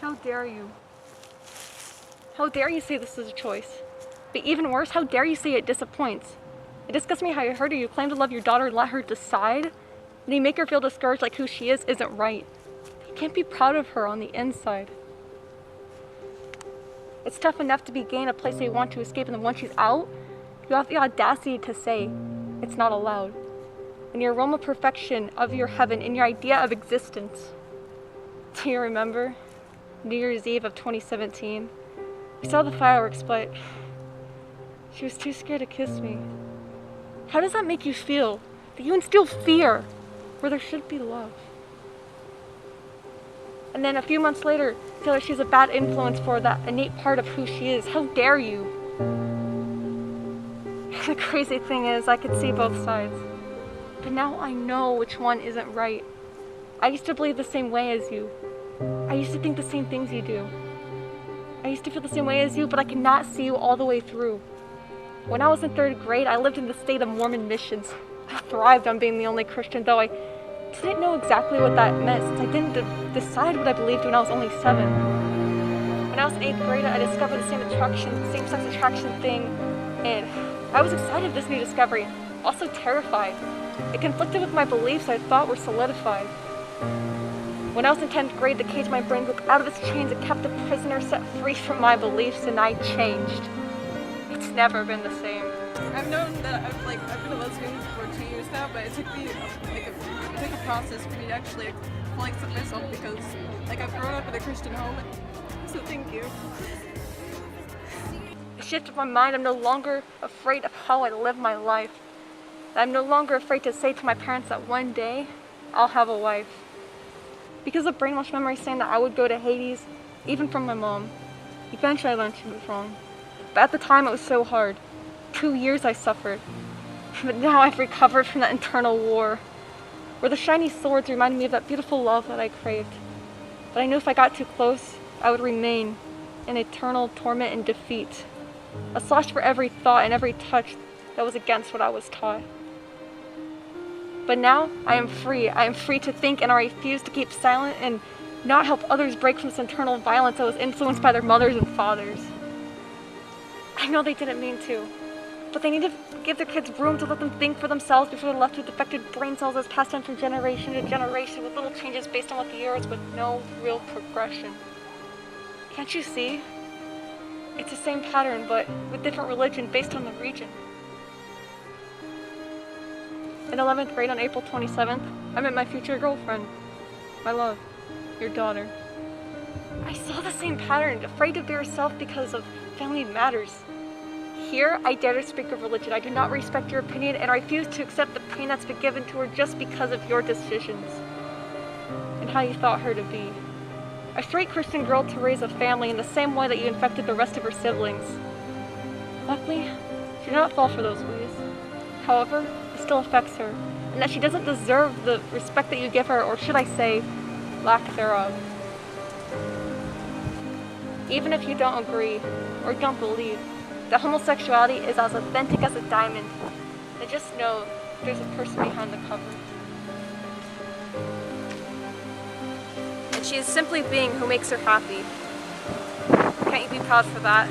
How dare you? How dare you say this is a choice? But even worse, how dare you say it disappoints? It disgusts me how you heard her. You claim to love your daughter and let her decide, and you make her feel discouraged like who she is isn't right. You can't be proud of her on the inside. It's tough enough to be gay in a place they want to escape, and then once she's out, you have the audacity to say it's not allowed. In your realm of perfection, of your heaven, in your idea of existence. Do you remember? New Year's Eve of 2017. We saw the fireworks, but she was too scared to kiss me. How does that make you feel? That you instill fear where there should be love? And then a few months later, tell her she's a bad influence for that innate part of who she is. How dare you? The crazy thing is, I could see both sides. But now I know which one isn't right. I used to believe the same way as you. I used to think the same things you do. I used to feel the same way as you, but I could not see you all the way through. When I was in 3rd grade, I lived in the state of Mormon missions. I thrived on being the only Christian, though I didn't know exactly what that meant since I didn't decide what I believed when I was only 7. When I was in 8th grade, I discovered the same-sex attraction thing, and I was excited at this new discovery, also terrified. It conflicted with my beliefs I thought were solidified. When I was in 10th grade, the cage my brain broke out of its chains and kept the prisoner set free from my beliefs, and I changed. It's never been the same. I've known that I've been a lesbian for 2 years now, but it took me it took a process for me to actually fully accept myself because I've grown up in a Christian home, so thank you. It shifted my mind. I'm no longer afraid of how I live my life. I'm no longer afraid to say to my parents that one day I'll have a wife. Because of brainwashed memories saying that I would go to Hades, even from my mom. Eventually I learned she was wrong. But at the time it was so hard. 2 years I suffered. But now I've recovered from that internal war, where the shiny swords reminded me of that beautiful love that I craved. But I knew if I got too close, I would remain in eternal torment and defeat. A slash for every thought and every touch that was against what I was taught. But now, I am free. I am free to think, and I refuse to keep silent and not help others break from this internal violence that was influenced by their mothers and fathers. I know they didn't mean to, but they need to give their kids room to let them think for themselves before they're left with defective brain cells that's passed down from generation to generation with little changes based on what the year is with no real progression. Can't you see? It's the same pattern, but with different religion based on the region. In 11th grade on April 27th, I met my future girlfriend. My love, your daughter. I saw the same pattern, afraid to be herself because of family matters. Here, I dare to speak of religion. I do not respect your opinion, and I refuse to accept the pain that's been given to her just because of your decisions and how you thought her to be. A straight Christian girl to raise a family in the same way that you infected the rest of her siblings. Luckily, she did not fall for those ways. However, it still affects her, and that she doesn't deserve the respect that you give her, or should I say, lack thereof. Even if you don't agree, or don't believe, that homosexuality is as authentic as a diamond, then just know there's a person behind the cover. And she is simply being who makes her happy. Can't you be proud for that?